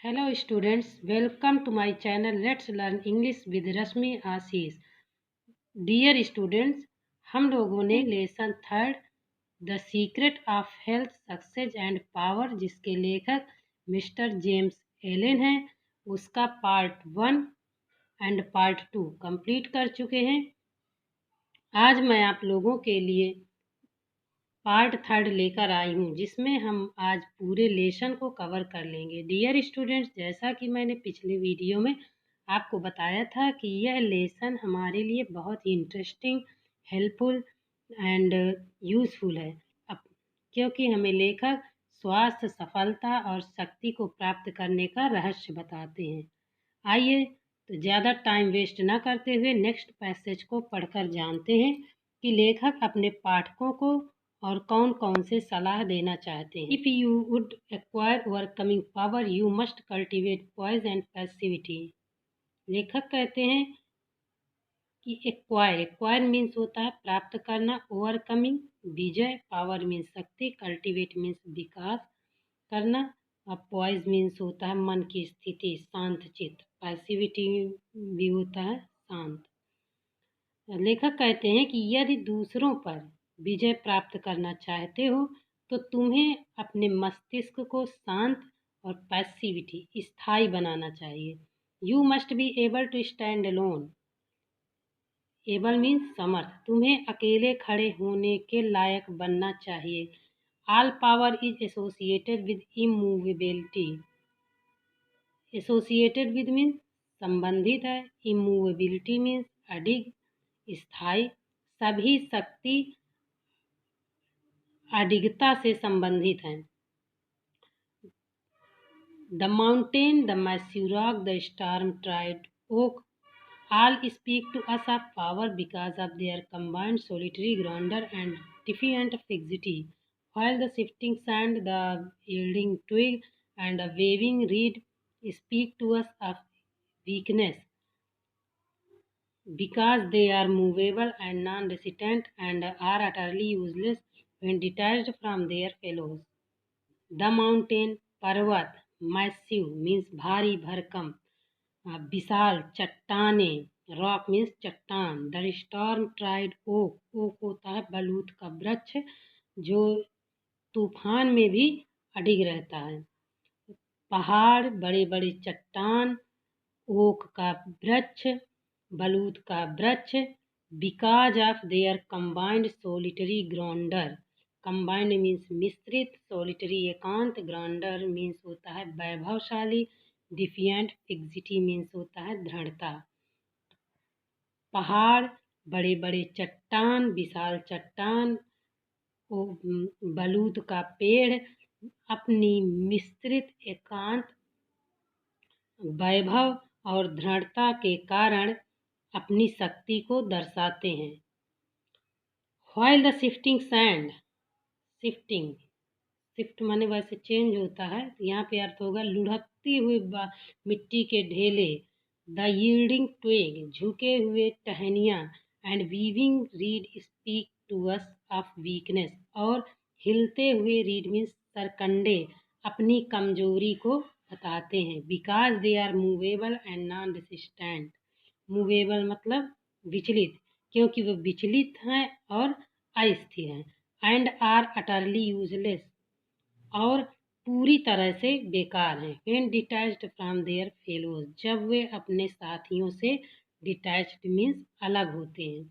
Hello students, welcome to my channel Let's Learn English with Rashmi Ashish. Dear students, हम लोगों ने lesson third the secret of health success and power, जिसके लेखक mister James Allen हैं, उसका part 1 and part 2 complete कर चुके हैं। आज मैं आप लोगों के लिए पार्ट 3 लेकर आई हूँ, जिसमें हम आज पूरे लेसन को कवर कर लेंगे। डियर स्टूडेंट्स, जैसा कि मैंने पिछले वीडियो में आपको बताया था कि यह लेसन हमारे लिए बहुत ही इंटरेस्टिंग, हेल्पफुल एंड यूज़फुल है, क्योंकि हमें लेखक स्वास्थ्य, सफलता और शक्ति को प्राप्त करने का रहस्य बताते हैं। आइए तो ज़्यादा टाइम वेस्ट ना करते हुए नेक्स्ट पैसेज को पढ़कर जानते हैं कि लेखक अपने पाठकों को और कौन कौन से सलाह देना चाहते हैं। If you would acquire overcoming power you must cultivate poise and passivity. लेखक कहते हैं कि एक्वायर मीन्स होता है प्राप्त करना, ओवरकमिंग विजय, पावर मीन्स शक्ति, कल्टिवेट मीन्स विकास करना, और पॉइज मीन्स होता है मन की स्थिति, शांत चित्त, पैसिविटी भी होता है शांत। लेखक कहते हैं कि यदि दूसरों पर विजय प्राप्त करना चाहते हो तो तुम्हें अपने मस्तिष्क को शांत और पैसिविटी स्थायी बनाना चाहिए। You must be able to stand alone. Able means समर्थ, तुम्हें अकेले खड़े होने के लायक बनना चाहिए। All power is associated with immovability. Associated with means संबंधित है, इमूवेबिलिटी मीन्स अडिग, स्थायी। सभी शक्ति अडिगता से संबंधित हैं। The mountain, the massive rock, the storm tried oak, all speak to us of power because of their combined solitary grandeur and defiant fixity, while the shifting sand, the yielding twig, and the waving reed speak to us of weakness because they are movable and non-resistant and are utterly useless when detached from their fellows. The mountain, पर्वत, massive means भारी भरकम, विशाल चट्टाने, rock means चट्टान। The storm tried oak, oak होता है बलूत का वृक्ष जो तूफान में भी अडिग रहता है। पहाड़, बड़े बड़े चट्टान, ओक का वृक्ष, बलूत का वृक्ष। Because of their combined solitary grounder, combined means मिश्रित, सोलिटरी एकांत, ग्राउंडर मीन्स होता है वैभवशाली, डिफिएंट फिक्सिटी मीन्स होता है दृढ़ता। पहाड़, बड़े बड़े चट्टान, विशाल चट्टान, बलूत का पेड़ अपनी मिश्रित एकांत, वैभव और दृढ़ता के कारण अपनी शक्ति को दर्शाते हैं। While the shifting sand, shifting, shift माने वैसे चेंज होता है, यहाँ पे अर्थ होगा लुढ़कती हुई मिट्टी के ढेले। द यील्डिंग ट्विग, झुके हुए टहनियाँ, and waving reed speak to us of weakness, और हिलते हुए रीड मीन्स सरकंडे अपनी कमजोरी को बताते हैं। Because they are movable and non resistant, movable मतलब विचलित, क्योंकि वो विचलित हैं और अस्थिर हैं। एंड आर अटरली यूजलेस, और पूरी तरह से बेकार हैं। When detached from their fellows, जब वे अपने साथियों से डिटैच्ड मीन्स अलग होते हैं।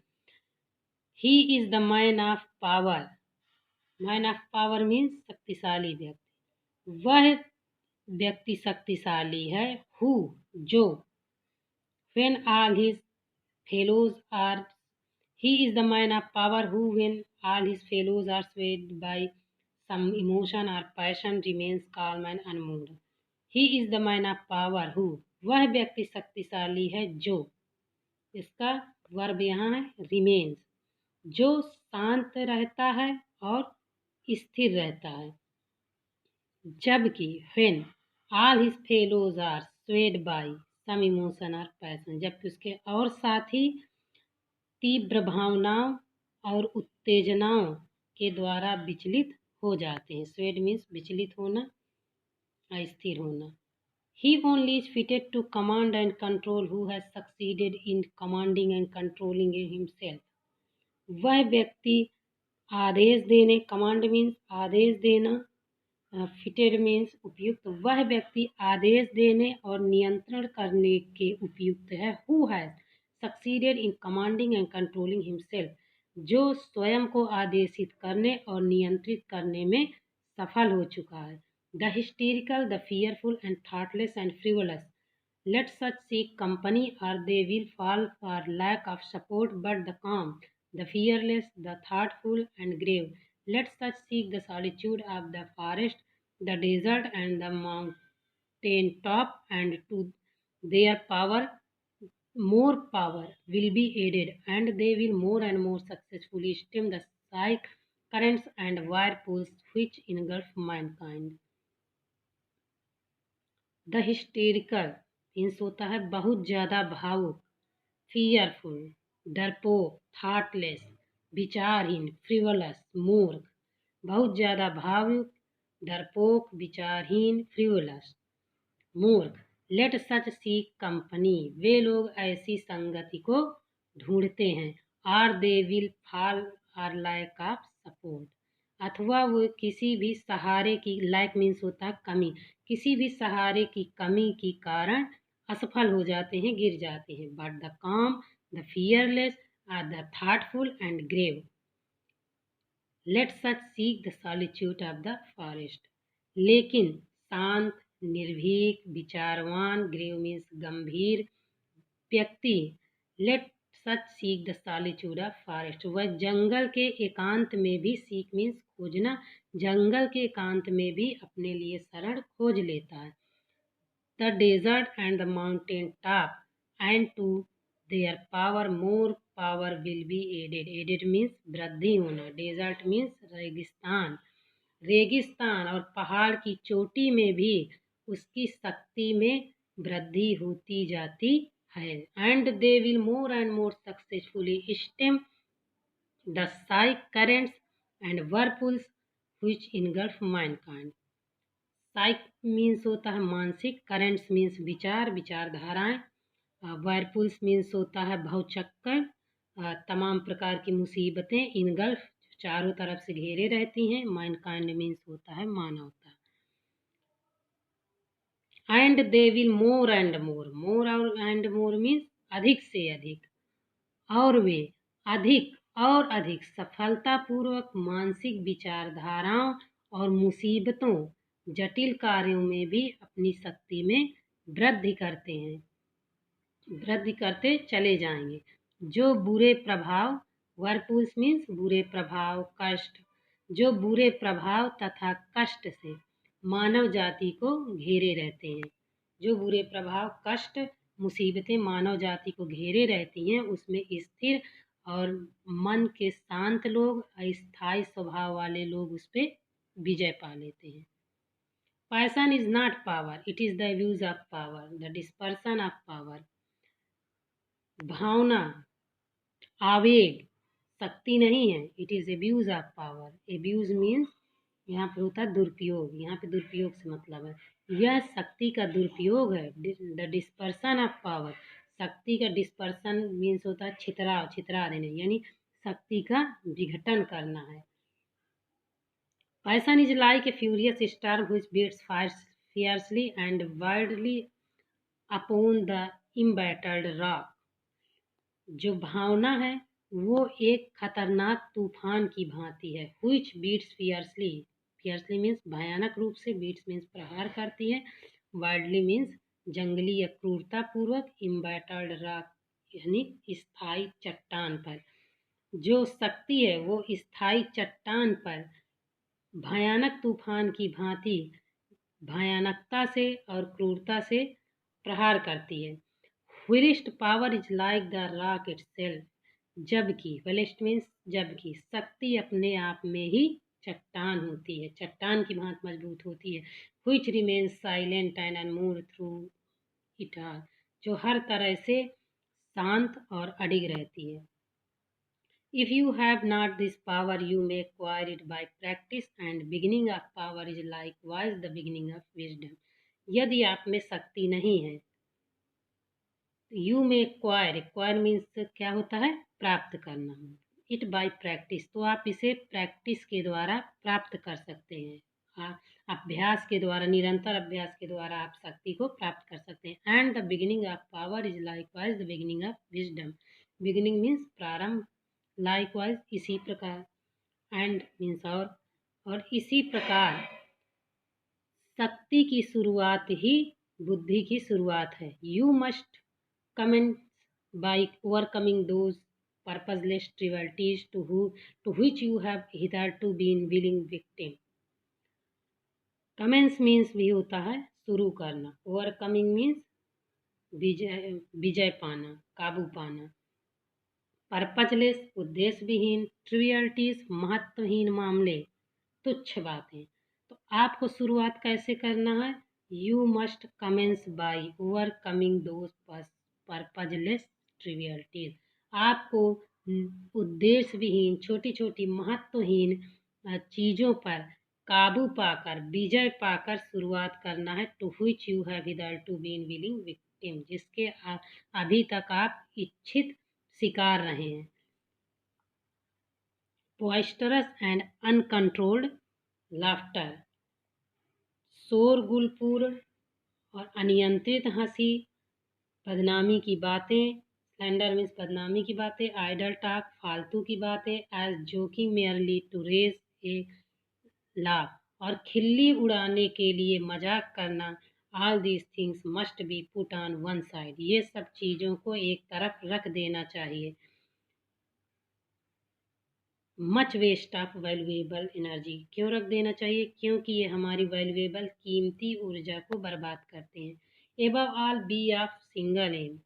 He is the man of power, man of power means शक्तिशाली व्यक्ति, वह व्यक्ति शक्तिशाली है। हु, जो, when all his fellows are, he is the man of power who, when all his fellows are swayed by some emotion or passion, remains calm and unmoved. He is the man of power who, वह व्यक्ति शक्तिशाली है जो, इसका verb यहाँ है remains, जो शांत रहता है और स्थिर रहता है। जबकि when all his fellows are swayed by some emotion or passion, जबकि उसके और साथी तीव्र भावनाओं और उत्तेजनाओं के द्वारा विचलित हो जाते हैं। स्वेड मीन्स विचलित होना, अस्थिर होना। He only is fitted to command and control who has succeeded in commanding and controlling himself. वह व्यक्ति आदेश देने, कमांड मीन्स आदेश देना, फिटेड मीन्स उपयुक्त, वह व्यक्ति आदेश देने और नियंत्रण करने के उपयुक्त है। Who has succeeded in commanding and controlling himself, जो स्वयं को आदेशित करने और नियंत्रित करने में सफल हो चुका है। The hysterical, the fearful and thoughtless and frivolous, let such seek company or they will fall for lack of support, but the calm, the fearless, the thoughtful and grave, let such seek the solitude of the forest, the desert and the mountain top, and to their power more power will be added, and they will more and more successfully stem the psych currents and whirlpools which engulf mankind. The hysterical means होता है बहुत ज़्यादा भावुक, fearful डरपोक, thoughtless विचारहीन, frivolous मूर्ख, बहुत ज़्यादा भावुक, डरपोक, विचारहीन, फ्रिवलस मूर्ख। लेट सच सीक कंपनी, वे लोग ऐसी संगति को ढूंढते हैं। Or they will fall or like of support, अथवा वो किसी भी सहारे की, लाइक मीन्स होता है कमी, किसी भी सहारे की कमी के कारण असफल हो जाते हैं, गिर जाते हैं। But the calm, the fearless are the thoughtful and grave, let such seek the solitude of the forest, लेकिन शांत, निर्भीक, विचारवान, ग्रेव मीन्स गंभीर व्यक्ति, let such seek the solitude of forest, वह जंगल के एकांत में भी, सीक मीन्स खोजना, जंगल के एकांत में भी अपने लिए शरण खोज लेता है। The desert and the mountain top and to their power more power will be added, added means वृद्धि होना, डेजर्ट मीन्स रेगिस्तान, रेगिस्तान और पहाड़ की चोटी में भी उसकी शक्ति में वृद्धि होती जाती है। And they will more and more successfully stem the psych currents and whirlpools which engulf mankind. Psych means होता है मानसिक, करेंट्स मीन्स विचार, विचारधाराएं, वर्लपूल्स मीन्स होता है भवचक्कर, तमाम प्रकार की मुसीबतें, इनगल्फ चारों तरफ से घेरे रहती हैं, मैनकाइंड मीन्स होता है मानवता। And they will more and more, more और एंड मोर मीन्स अधिक से अधिक, और वे अधिक और अधिक सफलतापूर्वक मानसिक विचारधाराओं और मुसीबतों, जटिल कार्यों में भी अपनी शक्ति में वृद्धि करते हैं, वृद्धि करते चले जाएंगे। जो बुरे प्रभाव, वर्लपूल्स मीन्स बुरे प्रभाव, कष्ट, जो बुरे प्रभाव तथा कष्ट से मानव जाति को घेरे रहते हैं, जो बुरे प्रभाव, कष्ट, मुसीबतें मानव जाति को घेरे रहती हैं, उसमें स्थिर और मन के शांत लोग, अस्थायी स्वभाव वाले लोग उस पर विजय पा लेते हैं। Passion is not power, it is the abuse of power, the dispersion of power. भावना, आवेग शक्ति नहीं है, it is abuse of power. Abuse means यहाँ पे होता है दुरुपयोग, यहाँ पे दुरुपयोग से मतलब है यह शक्ति का दुरुपयोग है। द डिस्पर्सन ऑफ पावर, शक्ति का डिस्पर्सन मीन्स होता है छितरा, छितरा देने, यानी शक्ति का विघटन करना है। Passion is like a furious storm which beats fiercely and wildly upon the embattled rock। जो भावना है वो एक खतरनाक तूफान की भांति है। which beats fiercely, fiercely means भयानक रूप से, beats मीन्स प्रहार करती है, wildly मीन्स जंगली या क्रूरता पूर्वक, embattled rock यानी स्थायी चट्टान पर। जो शक्ति है वो स्थायी चट्टान पर भयानक तूफान की भांति भयानकता से और क्रूरता से प्रहार करती है। Whilst power is like the rock itself, जबकि व्हिलिस्ट मीन्स जबकि, शक्ति अपने आप में ही चट्टान होती है, चट्टान की भांति मजबूत होती है। Which remains silent and unmoved through it all, जो हर तरह से शांत और अडिग रहती है। If you have not this power, you may acquire it by practice, and beginning of power is likewise the beginning of wisdom। यदि आप में शक्ति नहीं है। यू में एक्वायर मीन्स क्या होता है, प्राप्त करना। इट बाय प्रैक्टिस, तो आप इसे प्रैक्टिस के द्वारा प्राप्त कर सकते हैं। अभ्यास के द्वारा, निरंतर अभ्यास के द्वारा आप शक्ति को प्राप्त कर सकते हैं। And the beginning of power is likewise the beginning of wisdom. Beginning means प्रारंभ, लाइकवाइज इसी प्रकार, एंड मीन्स और इसी प्रकार शक्ति की शुरुआत ही बुद्धि की शुरुआत है। You must commence by overcoming those purposeless trivialities to which you have hitherto been willing victim. Commence means भी होता है शुरू करना, overcoming means विजय पाना, काबू पाना। पर्पजलेस उद्देश्य विहीन, ट्रिवियलिटीज महत्वहीन मामले, तुच्छ बातें। तो आपको शुरुआत कैसे करना है? You must commence by overcoming those purposeless trivialities. आपको उद्देश्य विहीन छोटी छोटी महत्वहीन चीज़ों पर काबू पाकर, विजय पाकर शुरुआत करना है। To which you have hitherto been willing victim, जिसके अभी तक आप इच्छित शिकार रहे हैं। बॉइस्टरस एंड अनकंट्रोल्ड लाफ्टर, शोरगुलपूर्ण और अनियंत्रित हंसी। बदनामी की बातें, स्लैंडर मीन्स बदनामी की बातें। आइडल टॉक, फालतू की बातें। As joking merely to raise a laugh, और खिल्ली उड़ाने के लिए मजाक करना। All these things must be put on one side, ये सब चीज़ों को एक तरफ रख देना चाहिए। Much waste of valuable energy, क्यों रख देना चाहिए? क्योंकि ये हमारी वैल्यूएबल कीमती ऊर्जा को बर्बाद करते हैं। Above all be of single aim,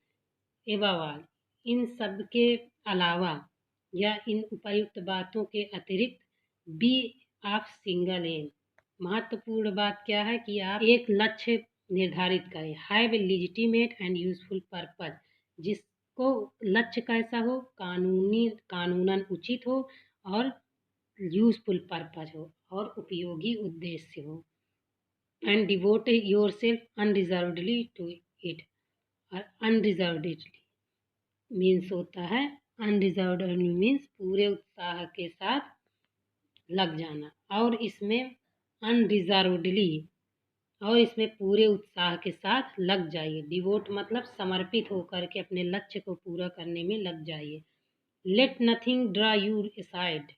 above all इन सब के अलावा या इन उपयुक्त बातों के अतिरिक्त, बी ऑफ सिंगल एम, महत्वपूर्ण बात क्या है कि आप एक लक्ष्य निर्धारित करें। Have a legitimate and useful purpose, जिसको लक्ष्य कैसा हो, कानूनन उचित हो और यूजफुल पर्पज हो और उपयोगी उद्देश्य हो। And devote your self unreservedly to it, और अनरिजर्वडली मीन्स होता है, अनरिजर्वडली मीन्स पूरे उत्साह के साथ लग जाना, और इसमें अनरिजर्वडली, और इसमें पूरे उत्साह के साथ लग जाइए। डिवोट मतलब समर्पित होकर के अपने लक्ष्य को पूरा करने में लग जाइए। Let nothing draw you aside,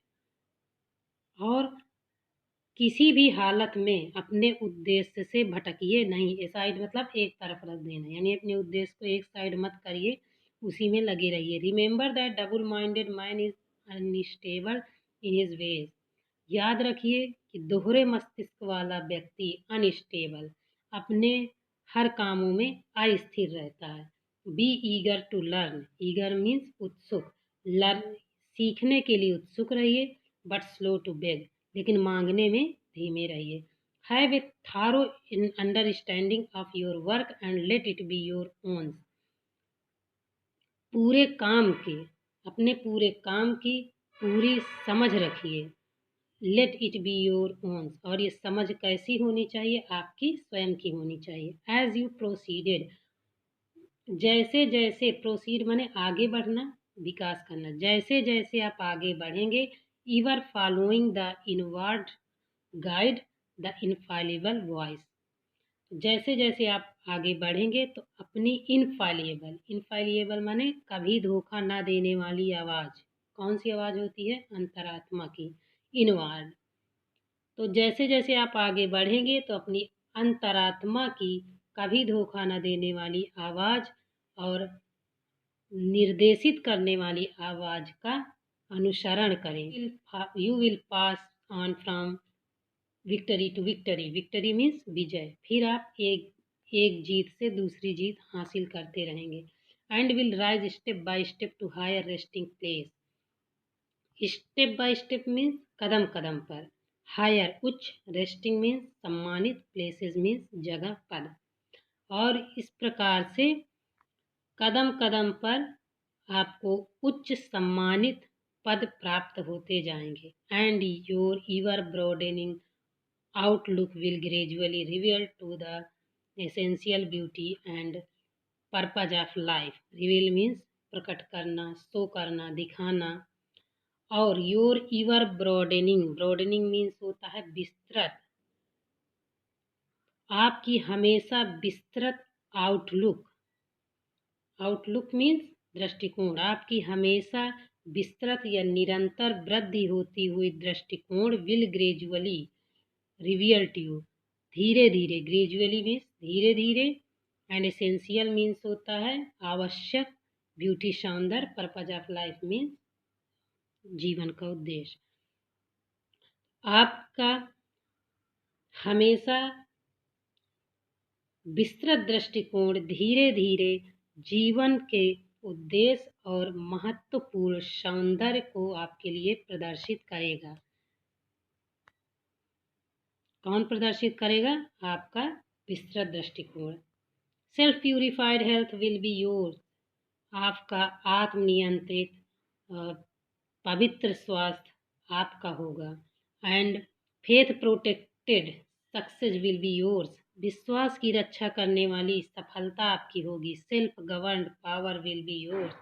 और किसी भी हालत में अपने उद्देश्य से भटकिए नहीं। असाइड मतलब एक तरफ रख देना, यानी अपने उद्देश्य को एक साइड मत करिए, उसी में लगे रहिए। Remember that double minded man is unstable in his veg, याद रखिए कि दोहरे मस्तिष्क वाला व्यक्ति अनस्टेबल, अपने हर कामों में अस्थिर रहता है। Be eager to learn, eager means उत्सुक, लर्न सीखने के लिए उत्सुक रहिए। बट स्लो टू बेग, लेकिन मांगने में धीमे रहिए। हैव ए थारो in understanding of your work and let it be your own, पूरे काम की, अपने पूरे काम की पूरी समझ रखिए। Let it be your own, और ये समझ कैसी होनी चाहिए? आपकी स्वयं की होनी चाहिए। एज यू प्रोसीडेड, जैसे जैसे, प्रोसीड माने आगे बढ़ना, विकास करना। जैसे जैसे आप आगे बढ़ेंगे, you are following the inward guide the infallible voice, जैसे जैसे आप आगे बढ़ेंगे तो अपनी इनफालिएबल माने कभी धोखा ना देने वाली आवाज़। कौन सी आवाज़ होती है? अंतरात्मा की, इनवर्ड। तो जैसे जैसे आप आगे बढ़ेंगे तो अपनी अंतरात्मा की कभी धोखा न देने वाली आवाज़ और निर्देशित करने वाली आवाज़ का अनुसरण करें। You will pass on from victory to victory, victory means विजय। फिर आप एक जीत से दूसरी जीत हासिल करते रहेंगे। And will rise step by step to higher resting place, step by step means कदम कदम पर, हायर उच्च, रेस्टिंग मीन्स सम्मानित, प्लेसेस मीन्स जगह पद। और इस प्रकार से कदम कदम पर आपको उच्च सम्मानित पद प्राप्त होते जाएंगे। And your ईवर broadening outlook will gradually reveal to the essential beauty and purpose of life. Reveal means प्रकट करना, शो करना, दिखाना। और योर ईवर ब्रॉडेनिंग, ब्रॉडेनिंग मीन्स होता है विस्तृत, आपकी हमेशा विस्तृत आउटलुक, आउटलुक मीन्स दृष्टिकोण, आपकी हमेशा विस्तृत या निरंतर वृद्धि होती हुई दृष्टिकोण will gradually reveal to you, धीरे धीरे, ग्रेजुअली मीन्स धीरे धीरे, एंड एसेंशियल मीन्स होता है आवश्यक, ब्यूटी सौंदर्य, पर्पज ऑफ लाइफ मीन्स जीवन का उद्देश्य। आपका हमेशा विस्तृत दृष्टिकोण धीरे धीरे जीवन के उद्देश्य और महत्वपूर्ण सौंदर्य को आपके लिए प्रदर्शित करेगा। कौन प्रदर्शित करेगा? आपका विस्तृत दृष्टिकोण। Self purified health will be your, आपका आत्मनियंत्रित पवित्र स्वास्थ्य आपका होगा। And faith protected success will be yours, विश्वास की रक्षा करने वाली सफलता आपकी होगी। Self governed power will be yours,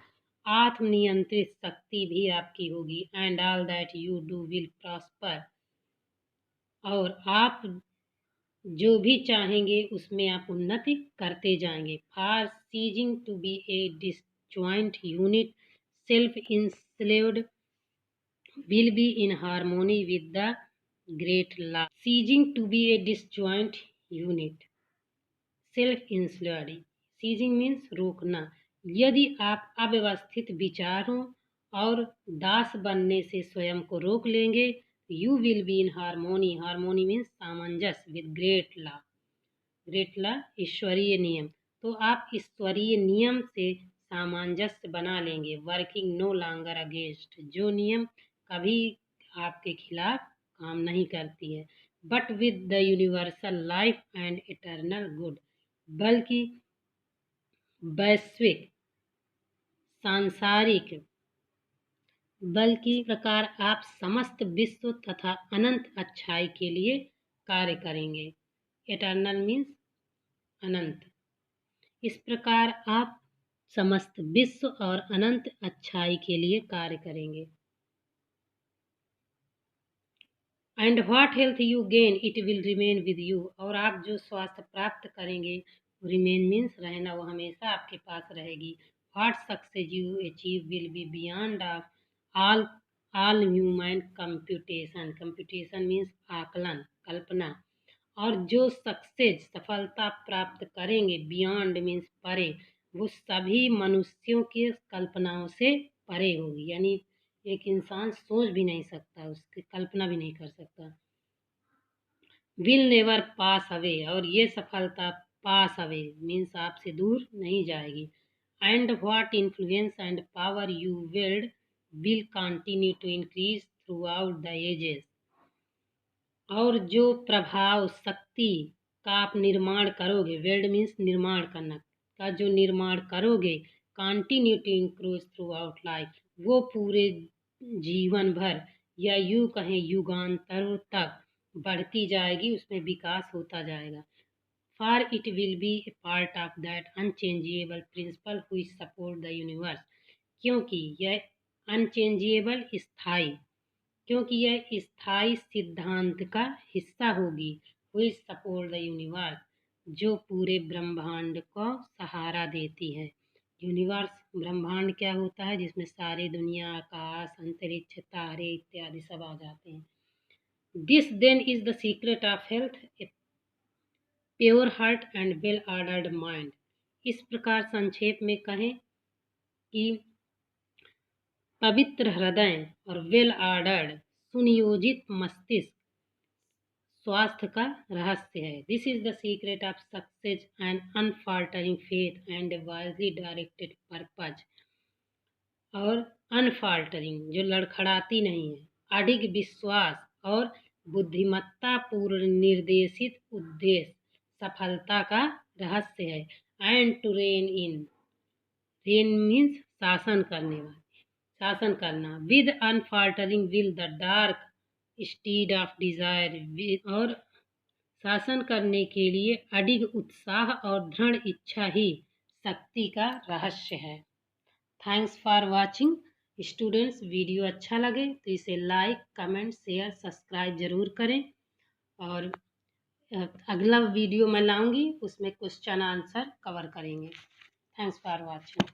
आत्मनियंत्रित शक्ति भी आपकी होगी। And all that you do will prosper, और आप जो भी चाहेंगे उसमें आप उन्नति करते जाएंगे। For ceasing to be a disjoint unit, self enslaved will be in harmony with the great law. Ceasing to be a disjoint unit. Self-enslaved. Ceasing means रोकना। यदि आप अव्यवस्थित विचारों और दास बनने से स्वयं को रोक लेंगे, you will be in harmony. Harmony means सामंजस्य with great law. Great law ईश्वरीय नियम, तो आप ईश्वरीय नियम से सामंजस्य बना लेंगे। वर्किंग नो लॉन्गर अगेंस्ट, जो नियम कभी आपके खिलाफ काम नहीं करती है। But with the universal life and eternal good, बल्कि वैश्विक सांसारिक, बल्कि प्रकार आप समस्त विश्व तथा अनंत अच्छाई के लिए कार्य करेंगे। इटर्नल मीन्स अनंत। इस प्रकार आप समस्त विश्व और अनंत अच्छाई के लिए कार्य करेंगे। And what health you gain it will remain with you, और आप जो स्वास्थ्य प्राप्त करेंगे, रिमेन मीन्स रहना, वो हमेशा आपके पास रहेगी। What success you achieve will be beyond of all all human computation, computation means आकलन, कल्पना। और जो सक्सेस सफलता प्राप्त करेंगे, बियॉन्ड मीन्स परे, वो सभी मनुष्यों की कल्पनाओं से परे होगी, यानी एक इंसान सोच भी नहीं सकता, उसकी कल्पना भी नहीं कर सकता। विल नेवर पास अवे, और ये सफलता पास अवे मीन्स आपसे दूर नहीं जाएगी। And what influence and power you wield will continue to increase throughout the ages, और जो प्रभाव शक्ति का आप निर्माण करोगे, विल्ड मीन्स निर्माण करना, का जो निर्माण करोगे, continue to increase throughout life, वो पूरे जीवन भर या यूँ कहें युगांतरों तक बढ़ती जाएगी, उसमें विकास होता जाएगा। For it will be a part of that unchangeable principle which support the universe, क्योंकि यह अनचेंजेबल स्थायी, क्योंकि यह स्थायी सिद्धांत का हिस्सा होगी। व्हिच सपोर्ट द यूनिवर्स, जो पूरे ब्रह्मांड को सहारा देती है। यूनिवर्स ब्रह्मांड क्या होता है? जिसमें सारी दुनिया, आकाश, अंतरिक्ष, तारे इत्यादि सब आ जाते हैं। This then is the secret of health, a pure heart and well ordered mind. इस प्रकार संक्षेप में कहें कि पवित्र हृदय और वेल ऑर्डर्ड सुनियोजित मस्तिष्क स्वास्थ्य का रहस्य है। This is the secret of success and unfaltering faith and wisely directed purpose, और अनफॉल्टरिंग जो लड़खड़ाती नहीं है, अडिग विश्वास और बुद्धिमत्ता पूर्ण निर्देशित उद्देश्य सफलता का रहस्य है। And to rein in, rein means शासन करने वाले, शासन करना। With unfaltering will the dark steed of desire, और शासन करने के लिए अडिग उत्साह और दृढ़ इच्छा ही शक्ति का रहस्य है। Thanks for watching. Students, video अच्छा लगे तो इसे लाइक, कमेंट, शेयर, सब्सक्राइब ज़रूर करें। और अगला वीडियो मैं लाऊंगी, उसमें क्वेश्चन आंसर कवर करेंगे। Thanks for watching.